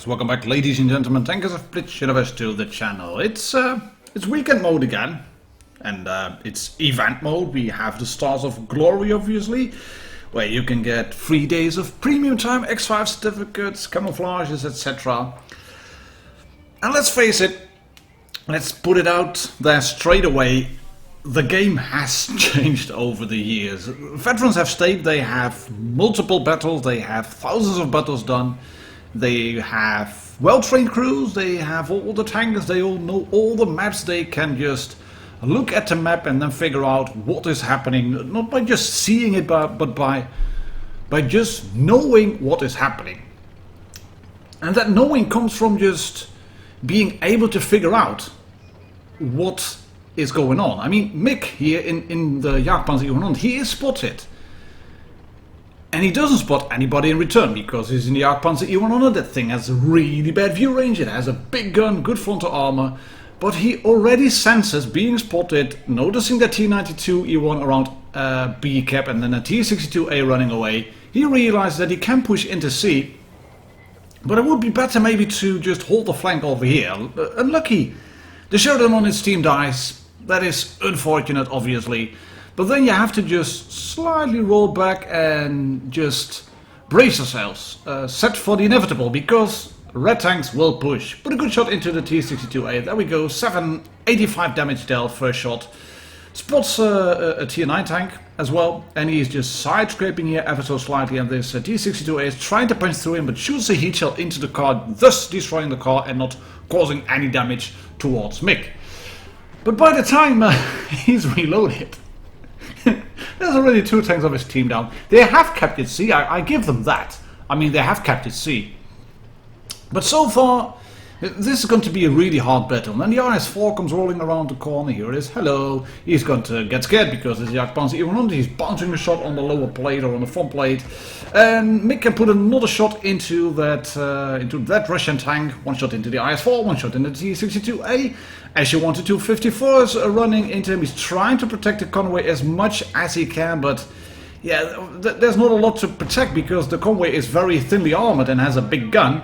Yes, welcome back, ladies and gentlemen, tankers of Blitz Universe to the channel. It's weekend mode again, and it's event mode. We have the Stars of Glory, obviously, where you can get 3 days of premium time, X5 certificates, camouflages, etc. And let's face it, let's put it out there straight away. The game has changed over the years. Veterans have stayed, they have multiple battles, they have thousands of battles done. They have well-trained crews, they have all the tankers, they all know all the maps, they can just look at the map and then figure out what is happening, not by just seeing it, but by just knowing what is happening. And that knowing comes from just being able to figure out what is going on. I mean, Mick here in the Jagdpanzer E100, he is spotted. And he doesn't spot anybody in return because he's in the Jagdpanzer E100. That thing has a really bad view range, it has a big gun, good frontal armor. But he already senses being spotted, noticing that T92 E1 around B cap and then a T62A running away. He realizes that he can push into C. But it would be better maybe to just hold the flank over here. Unlucky. The Sheridan on his team dies. That is unfortunate, obviously. But then you have to just slightly roll back and just brace yourselves. Set for the inevitable, because red tanks will push. Put a good shot into the T62A. There we go. 785 damage dealt first shot. Spots a Tier 9 tank as well. And he's just side scraping here ever so slightly. And this T62A is trying to punch through him, but shoots a heat shell into the car, thus destroying the car and not causing any damage towards Mick. But by the time he's reloaded, there's already 2 tanks of his team down. They have captured C, I give them that. I mean, they have captured C. But so far, this is going to be a really hard battle. And then the RS4 comes rolling around the corner. Here it is. Hello. He's going to get scared because it's Jagdpanzer E100. He's bouncing a shot on the lower plate or on the front plate. And Mick can put another shot into that Russian tank. One shot into the IS-4, one shot into the T-62A. SU-1 to 254 is running into him. He's trying to protect the convoy as much as he can, but yeah, there's not a lot to protect because the convoy is very thinly armored and has a big gun.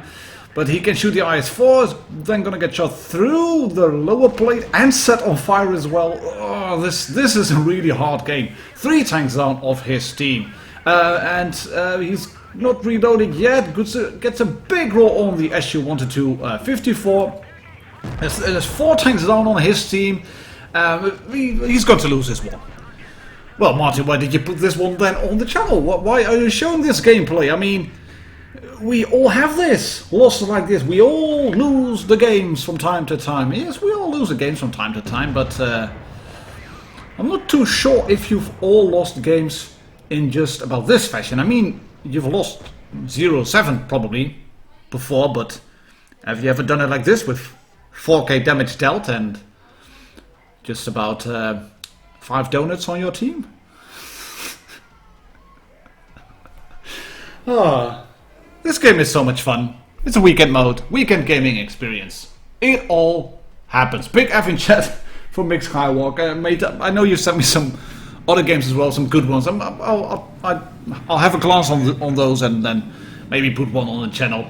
But he can shoot the IS-4, then gonna get shot through the lower plate and set on fire as well. Oh, this is a really hard game. 3 tanks down of his team. And he's not reloaded yet. Gets a big roll on the SU-1 to 254. There's 4 tanks down on his team. He's got to lose this one. Well, Martin, why did you put this one then on the channel? Why are you showing this gameplay? I mean, we all have this. Losses like this. We all lose the games from time to time. Yes, we all lose the games from time to time, but I'm not too sure if you've all lost games in just about this fashion. I mean, you've lost 0-7 probably before, but have you ever done it like this with 4k damage dealt and just about 5 donuts on your team? Oh, this game is so much fun. It's a weekend mode, weekend gaming experience. It all happens. Big F in chat for Mick Skywalker. Mate, I know you sent me some other games as well, some good ones. I'll have a glance on those and then maybe put one on the channel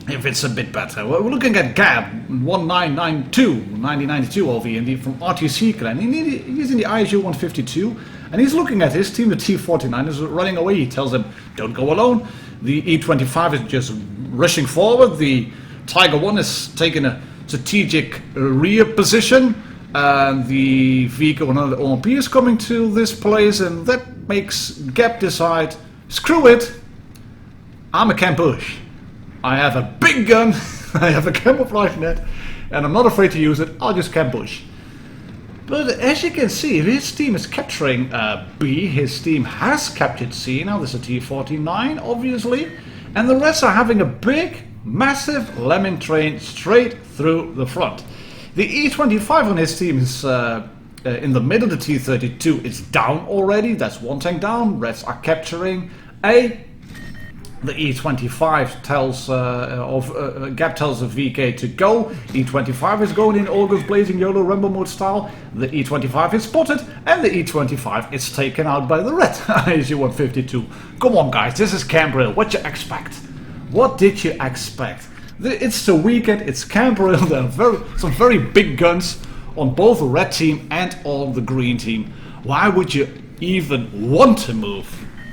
if it's a bit better. We're looking at Gab 1992 OV from RTC clan. He's in the ISU 152 and he's looking at his team. The T49 is running away. He tells them, don't go alone. The E25 is just rushing forward. The Tiger 1 is taking a strategic rear position. And the vehicle another OMP is coming to this place, and that makes Gap decide, screw it, I'm a campush. I have a big gun, I have a camouflage net, and I'm not afraid to use it, I'll just campush. But as you can see, his team is capturing B, his team has captured C, now there's a T49 obviously, and the rest are having a big, massive lemming train straight through the front. The E25 on his team is in the middle, the T32 is down already, that's 1 tank down, reds are capturing A. The E25 tells Gap tells the VK to go. E25 is going in all guns blazing YOLO Rumble mode style. The E25 is spotted and the E25 is taken out by the red ISU 152. Come on guys, this is Cambril. What you expect? What did you expect? It's the weekend, it's Camp Royal, there are some very big guns on both the red team and on the green team. Why would you even want to move?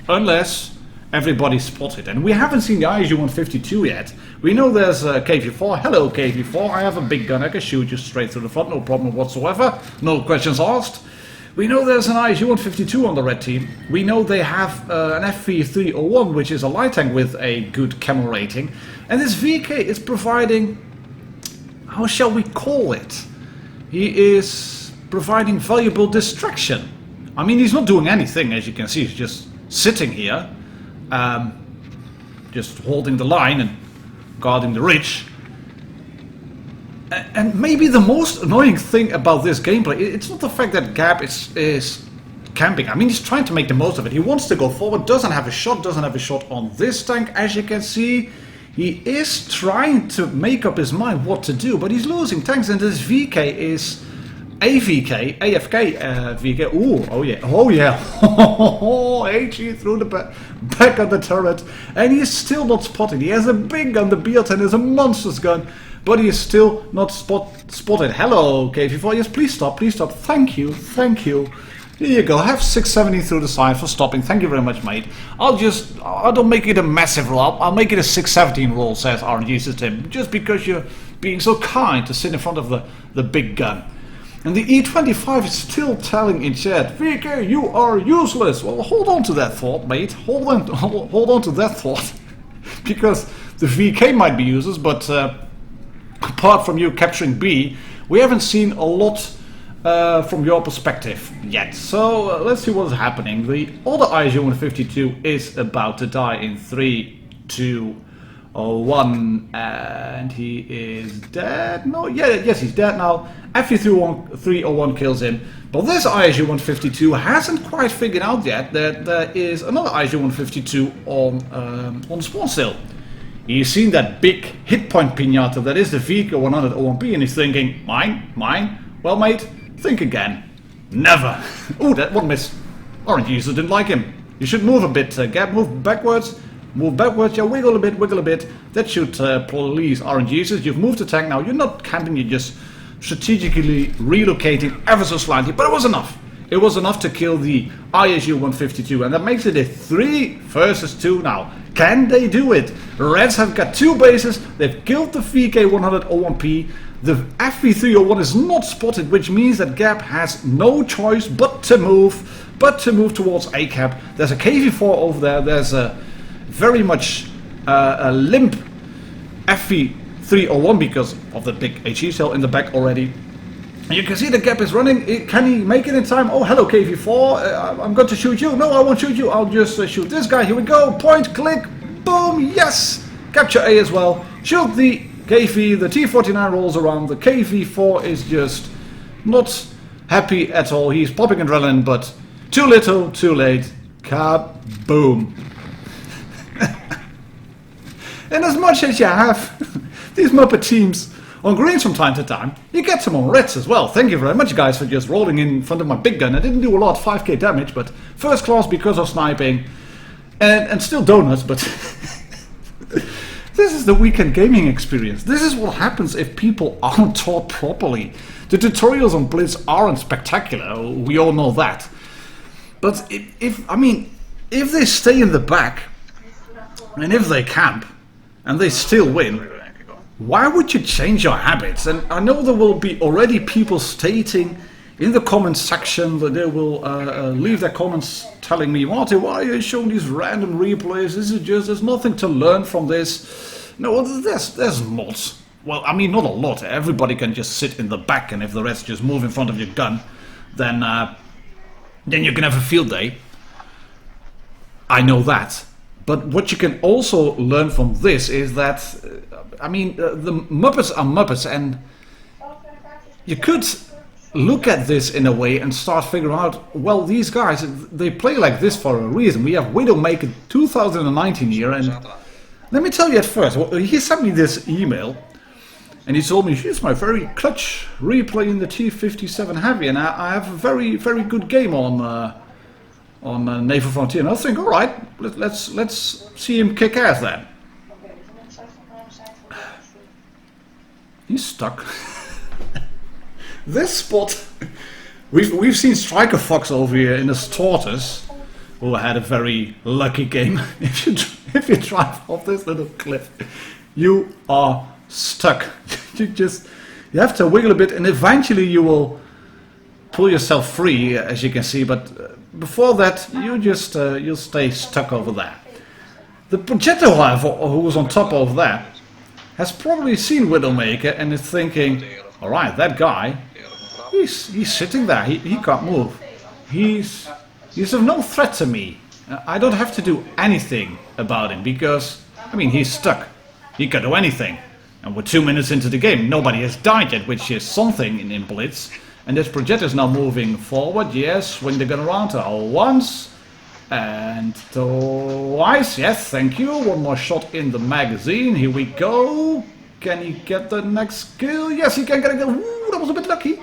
Unless everybody's spotted. And we haven't seen the ISU-152 yet. We know there's KV-4. Hello KV-4, I have a big gun, I can shoot you straight through the front, no problem whatsoever. No questions asked. We know there's an ISU-152 on the red team. We know they have an FV-301, which is a light tank with a good camo rating. And this VK is providing, how shall we call it? He is providing valuable distraction. I mean, he's not doing anything, as you can see. He's just sitting here, just holding the line and guarding the ridge. And maybe the most annoying thing about this gameplay, it's not the fact that Gab is camping. I mean, he's trying to make the most of it. He wants to go forward, doesn't have a shot on this tank, as you can see. He is trying to make up his mind what to do, but he's losing tanks, and this VK is AFK VK. Ooh, oh yeah, HE through the back of the turret, and he is still not spotted. He has a big gun, the BL-10 is a monstrous gun, but he is still not spotted. Hello, KV4, yes, please stop, thank you. Here you go, have 670 through the side for stopping, thank you very much, mate. I don't make it a massive roll, I'll make it a 617 roll, says RNG System, just because you're being so kind to sit in front of the big gun. And the E25 is still telling in chat, VK, you are useless. Well, hold on to that thought, mate. Hold on to that thought. Because the VK might be useless, but apart from you capturing B, we haven't seen a lot from your perspective yet. So let's see what's happening. The other ISU-152 is about to die in 3, 2, 1, and he is dead. No, yes, he's dead now. FV-301 kills him. But this ISU-152 hasn't quite figured out yet that there is another ISU-152 on spawn still. He's seen that big hit point pinata that is the VK-100 OMP, and he's thinking, mine. Well, mate, think again. Never. Ooh, that one miss. Orange user didn't like him. You should move a bit, Gab. Move backwards. Yeah, wiggle a bit. That should please RNG users. You've moved the tank now. You're not camping, you're just strategically relocating ever so slightly. But it was enough. It was enough to kill the ISU-152. And that makes it a 3 versus 2 now. Can they do it? Reds have got 2 bases. They've killed the VK-100 OMP. The FV-301 is not spotted, which means that Gab has no choice but to move towards A cap. There's a KV-4 over there. There's a very much a limp FV-301 because of the big HE cell in the back already. And you can see the Gap is running. Can he make it in time? Oh, hello KV4. I'm going to shoot you. No, I won't shoot you. I'll just shoot this guy. Here we go. Point, click, boom. Yes. Capture A as well. Shoot the KV. The T-49 rolls around. The KV4 is just not happy at all. He's popping adrenaline, but too little, too late. Kaboom. And as much as you have these Muppet teams on greens from time to time, you get some on reds as well. Thank you very much, guys, for just rolling in front of my big gun. I didn't do a lot, 5k damage, but first class because of sniping. And still donuts, but this is the weekend gaming experience. This is what happens if people aren't taught properly. The tutorials on Blitz aren't spectacular, we all know that. But if they stay in the back, and if they camp, and they still win, why would you change your habits? And I know there will be already people stating in the comments section that they will leave their comments telling me, Martin, why are you showing these random replays? There's nothing to learn from this. No, there's not. Well, I mean, not a lot. Everybody can just sit in the back, and if the rest just move in front of your gun, then you can have a field day. I know that. But what you can also learn from this is that, the Muppets are Muppets, and you could look at this in a way and start figuring out, well, these guys, they play like this for a reason. We have Widowmaker 2019 here, and let me tell you at first, he sent me this email, and he told me, here's my very clutch replay in the T57 Heavy, and I have a very, very good game on Naval Frontier. And I think, all right, let's see him kick ass then. He's stuck. This spot, we've seen Striker Fox over here in his tortoise, who had a very lucky game. If you drive off this little cliff, you are stuck. You have to wiggle a bit, and eventually you will pull yourself free, as you can see. But before that, you'll stay stuck over there. The projector, however, who was on top of that, has probably seen Widowmaker and is thinking, all right, that guy, he's sitting there. He can't move. He's of no threat to me. I don't have to do anything about him because, I mean, he's stuck. He can do anything. And we're 2 minutes into the game. Nobody has died yet, which is something in Blitz. And this projector is now moving forward. Yes, swing the gun around once and twice. Yes, thank you. One more shot in the magazine. Here we go. Can he get the next kill? Yes, he can get a kill. Ooh, that was a bit lucky.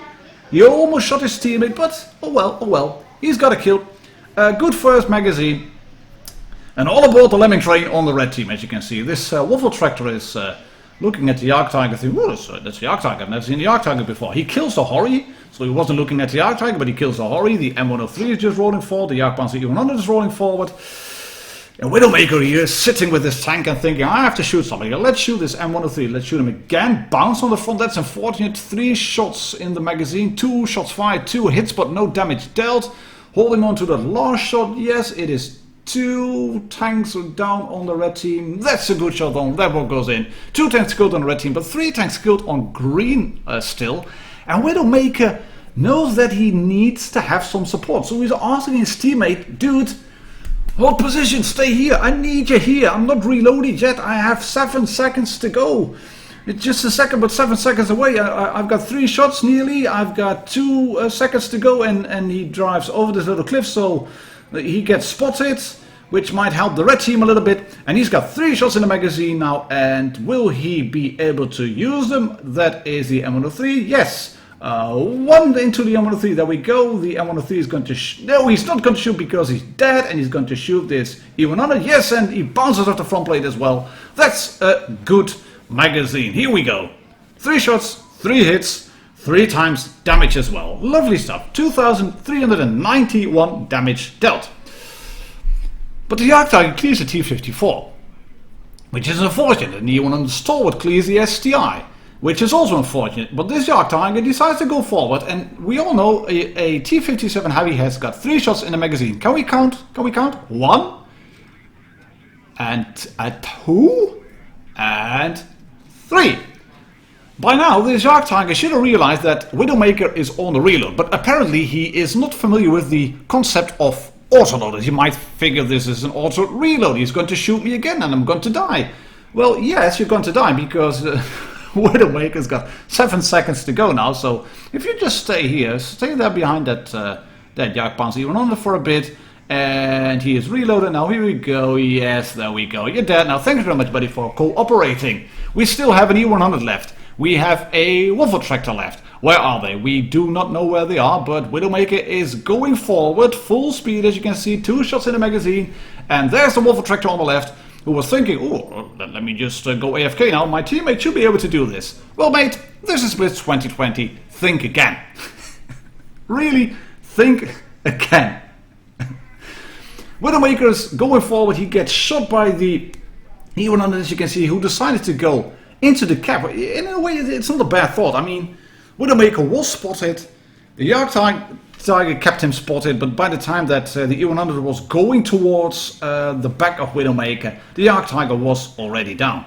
He almost shot his teammate, but oh well. He's got a kill. Good first magazine. And all aboard the lemming train on the red team, as you can see. This waffle tractor is looking at the Arc Tiger, thinking, oh, that's the Arc Tiger. I've never seen the Arc Tiger before. He kills the Hori, so he wasn't looking at the Arc Tiger, but he kills the Hori. The M103 is just rolling forward. The Arc Panzer E100 is rolling forward. And Widowmaker here is sitting with his tank and thinking, I have to shoot somebody. Let's shoot this M103. Let's shoot him again. Bounce on the front. That's unfortunate. 3 shots in the magazine. 2 shots fired. 2 hits, but no damage dealt. Holding on to that last shot. Yes, it is 2 tanks down on the red team. That's a good shot on. That one goes in. 2 tanks killed on the red team, but 3 tanks killed on green still. And Widowmaker knows that he needs to have some support. So he's asking his teammate, dude, hold position, stay here. I need you here. I'm not reloaded yet. I have 7 seconds to go. It's just a second, but 7 seconds away. I've got 3 shots nearly. I've got 2 seconds to go, and he drives over this little cliff, so he gets spotted, which might help the red team a little bit. And he's got 3 shots in the magazine now, and will he be able to use them? That is the M103. Yes. 1 into the M103. There we go. The M103 is going to no, he's not going to shoot because he's dead, and he's going to shoot this E100. Yes, and he bounces off the front plate as well. That's a good magazine. Here we go. 3 shots, 3 hits, 3 times damage as well. Lovely stuff. 2,391 damage dealt. But the Arc Tiger clears the T-54, which is unfortunate. And the E100 Stalwart clears the STI, which is also unfortunate. But this Arc Tiger decides to go forward, and we all know a T-57 Heavy has got 3 shots in the magazine. Can we count? 1 and 2 and 3. By now, this Arc Tiger should have realized that Widowmaker is on the reload, but apparently he is not familiar with the concept of autoloaders. You might figure this is an auto reload. He's going to shoot me again and I'm going to die. Well, yes, you're going to die because Widowmaker's got 7 seconds to go now. So if you just stay here, stay there behind that Arc Panzer E100 for a bit, and he is reloaded now. Here we go. Yes, there we go. You're dead now. Thanks very much, buddy, for cooperating. We still have an E100 left. We have a waffle tractor left. Where are they? We do not know where they are, but Widowmaker is going forward full speed, as you can see. 2 shots in the magazine, and there's the waffle tractor on the left, who was thinking, oh, let me just go AFK now. My teammate should be able to do this. Well, mate, this is Blitz 2020. Think again. Really, think again. Widowmaker is going forward. He gets shot by the E100, as you can see, who decided to go into the cap. In a way, it's not a bad thought. I mean, Widowmaker was spotted. The Arc Tiger kept him spotted, but by the time that the E100 was going towards the back of Widowmaker, the Arc Tiger was already down.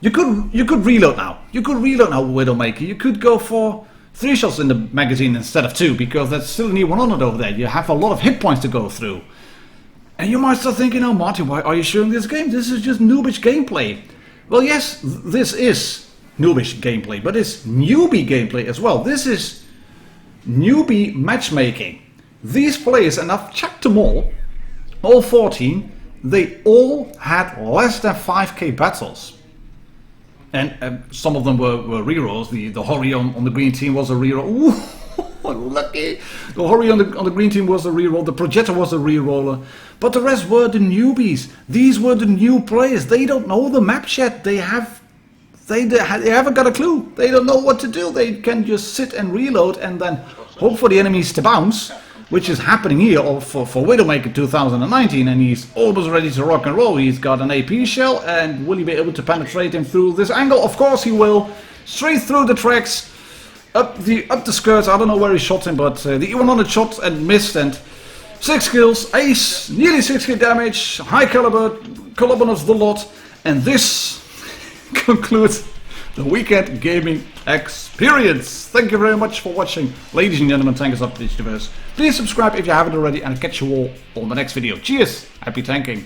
You could reload now. You could reload now, Widowmaker. You could go for 3 shots in the magazine instead of 2, because that's still an E100 over there. You have a lot of hit points to go through. And you might start thinking, oh, Martin, why are you showing this game? This is just noobish gameplay. Well, yes, this is noobish gameplay, but it's newbie gameplay as well. This is newbie matchmaking. These players, and I've checked them all 14, they all had less than 5k battles. And some of them were rerolls. The Hori on the green team was a reroll. Ooh, lucky! The Hori on the green team was a reroll. The projector was a reroller. But the rest were the newbies. These were the new players. They don't know the map yet. They have they haven't got a clue. They don't know what to do. They can just sit and reload and then hope for the enemies to bounce, which is happening here for Widowmaker 2019, and he's almost ready to rock and roll. He's got an AP shell, and will he be able to penetrate him through this angle? Of course he will. Straight through the tracks, up the skirts. I don't know where he shot him, but the E100 shot and missed, and 6 kills, ace, nearly 60 damage, high caliber of the lot, and this concludes the weekend gaming experience. Thank you very much for watching, ladies and gentlemen, tankers of Blitz. Please subscribe if you haven't already, and I'll catch you all on the next video. Cheers, happy tanking.